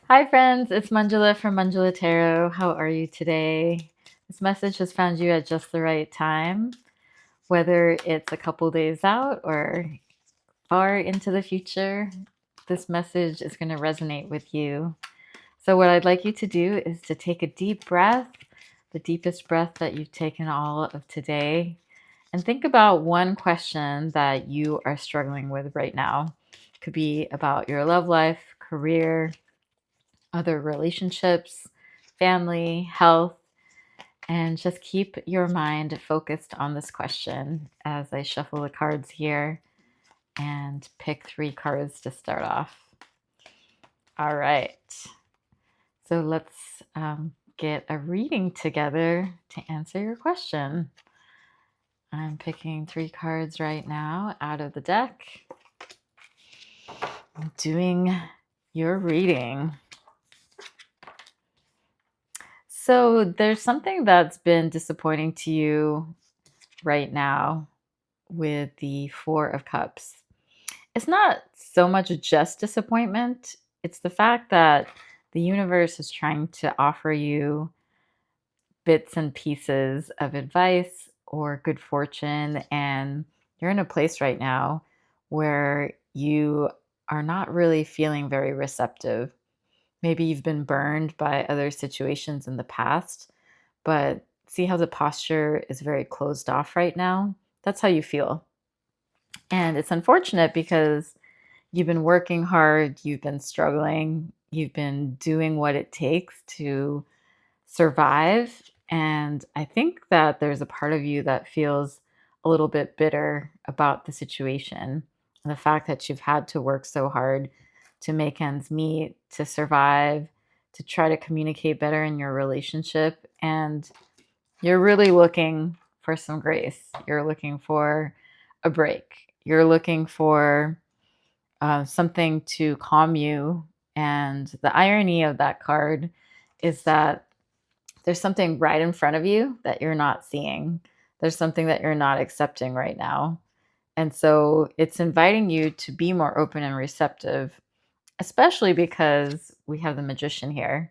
Hi, friends. It's Manjula from Manjulatarot. How are you today? This message has found you at just the right time, whether it's a couple days out or far into the future. This message is going to resonate with you. So, what I'd like you to do is to take a deep breath, the deepest breath that you've taken all of today, and think about one question that you are struggling with right now. It could be about your love life, career, other relationships, family, health, and just keep your mind focused on this question as I shuffle the cards here and pick 3 cards to start off. All right. So let's get a reading together to answer your question. I'm picking 3 cards right now out of the deck. I'm doing your reading. So there's something that's been disappointing to you right now with the Four of Cups. It's not so much just disappointment, it's the fact that the universe is trying to offer you bits and pieces of advice or good fortune, and you're in a place right now where you are not really feeling very receptive. Maybe you've been burned by other situations in the past, but see how the posture is very closed off right now? That's how you feel. And it's unfortunate because you've been working hard, you've been struggling, you've been doing what it takes to survive. And I think that there's a part of you that feels a little bit bitter about the situation and the fact that you've had to work so hard to make ends meet, to survive, to try to communicate better in your relationship. And you're really looking for some grace. You're looking for a break. You're looking for something to calm you. And the irony of that card is that there's something right in front of you that you're not seeing. There's something that you're not accepting right now. And so it's inviting you to be more open and receptive, especially because we have the Magician here.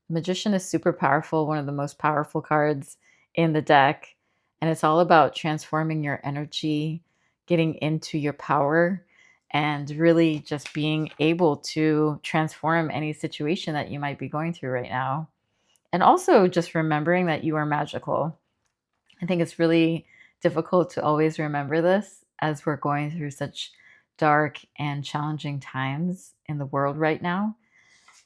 The Magician is super powerful, one of the most powerful cards in the deck. And it's all about transforming your energy, getting into your power, and really just being able to transform any situation that you might be going through right now. And also just remembering that you are magical. I think it's really difficult to always remember this as we're going through such dark and challenging times in the world right now.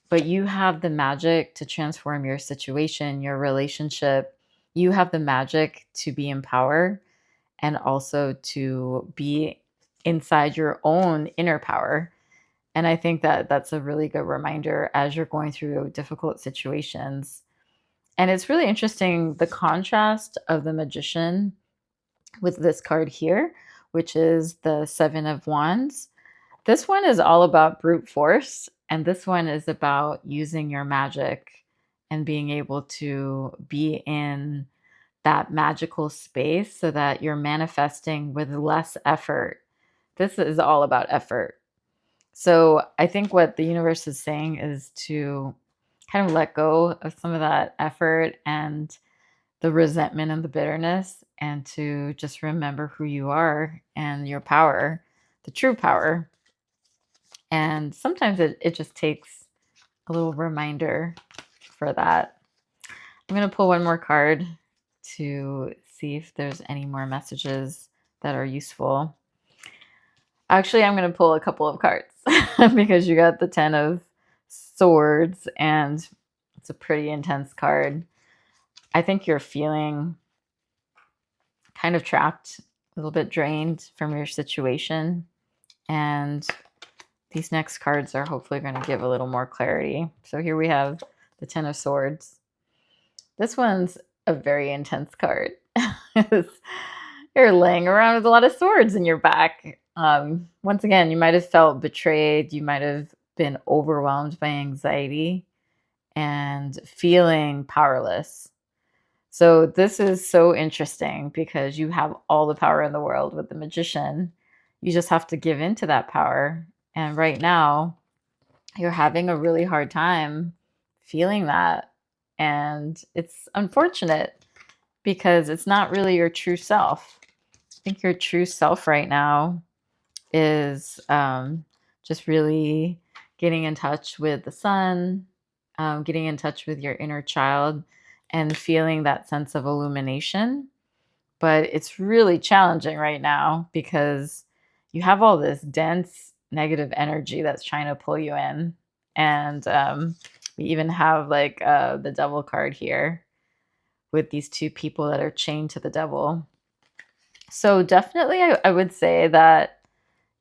But you have the magic to transform your situation, your relationship. You have the magic to be in power and also to be inside your own inner power. And I think that that's a really good reminder as you're going through difficult situations. And it's really interesting the contrast of the Magician with this card here, which is the Seven of Wands. This one is all about brute force, and this one is about using your magic and being able to be in that magical space so that you're manifesting with less effort. This is all about effort. So I think what the universe is saying is to kind of let go of some of that effort and the resentment and the bitterness, and to just remember who you are and your power, the true power. And sometimes it just takes a little reminder for that. I'm going to pull one more card to see if there's any more messages that are useful. Actually, I'm going to pull a couple of cards because you got the 10 of Swords, and it's a pretty intense card. I think you're feeling kind of trapped, a little bit drained from your situation. And these next cards are hopefully going to give a little more clarity. So here we have the 10 of Swords. This one's a very intense card. You're laying around with a lot of swords in your back. Once again, you might have felt betrayed. You might have been overwhelmed by anxiety and feeling powerless. So this is so interesting because you have all the power in the world with the Magician. You just have to give into that power. And right now, you're having a really hard time feeling that. And it's unfortunate because it's not really your true self. I think your true self right now is just really getting in touch with the sun, getting in touch with your inner child, and feeling that sense of illumination. But it's really challenging right now because you have all this dense negative energy that's trying to pull you in. And we even have like the devil card here with these two people that are chained to the devil. So definitely, I would say that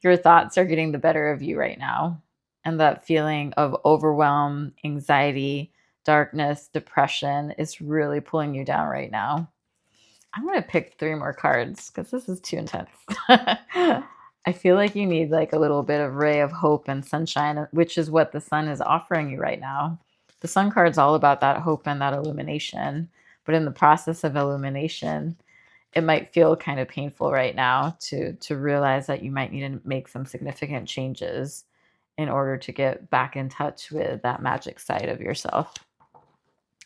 your thoughts are getting the better of you right now. And that feeling of overwhelm, anxiety, darkness, depression is really pulling you down right now. I'm going to pick three more cards because this is too intense. I feel like you need like a little bit of ray of hope and sunshine, which is what the sun is offering you right now. The sun card's all about that hope and that illumination. But in the process of illumination, it might feel kind of painful right now to realize that you might need to make some significant changes in order to get back in touch with that magic side of yourself.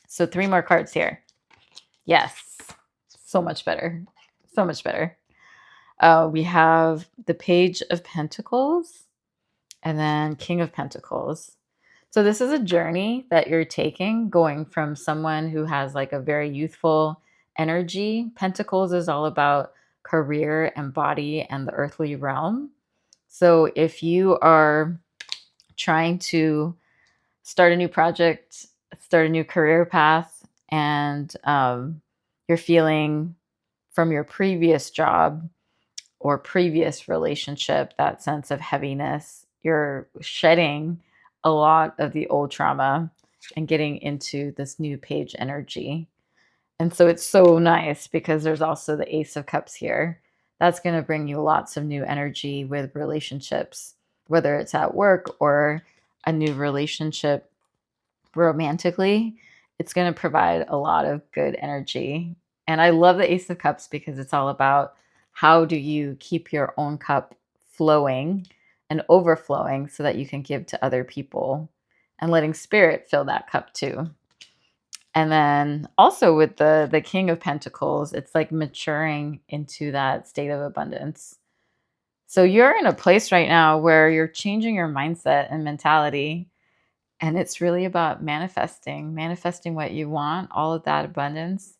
So three more cards here. Yes, so much better. So much better. We have the Page of Pentacles and then King of Pentacles. So this is a journey that you're taking, going from someone who has like a very youthful energy. Pentacles is all about career and body and the earthly realm. So if you are trying to start a new project, start a new career path, and you're feeling from your previous job or previous relationship that sense of heaviness, you're shedding a lot of the old trauma and getting into this new page energy. And so it's so nice because there's also the Ace of Cups here. That's going to bring you lots of new energy with relationships, whether it's at work or a new relationship romantically. It's going to provide a lot of good energy. And I love the Ace of Cups because it's all about how do you keep your own cup flowing and overflowing so that you can give to other people and letting spirit fill that cup too. And then also with the King of Pentacles, it's like maturing into that state of abundance. So you're in a place right now where you're changing your mindset and mentality, and it's really about manifesting what you want, all of that abundance,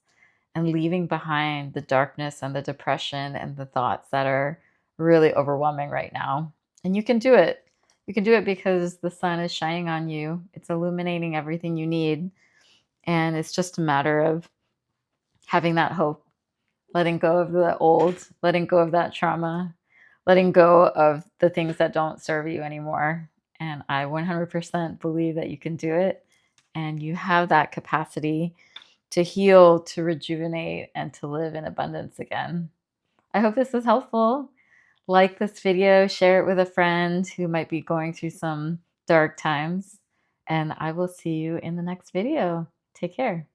and leaving behind the darkness and the depression and the thoughts that are really overwhelming right now. And you can do it. You can do it because the sun is shining on you. It's illuminating everything you need. And it's just a matter of having that hope, letting go of the old, letting go of that trauma, letting go of the things that don't serve you anymore. And I 100% believe that you can do it. And you have that capacity to heal, to rejuvenate, and to live in abundance again. I hope this was helpful. Like this video, share it with a friend who might be going through some dark times. And I will see you in the next video. Take care.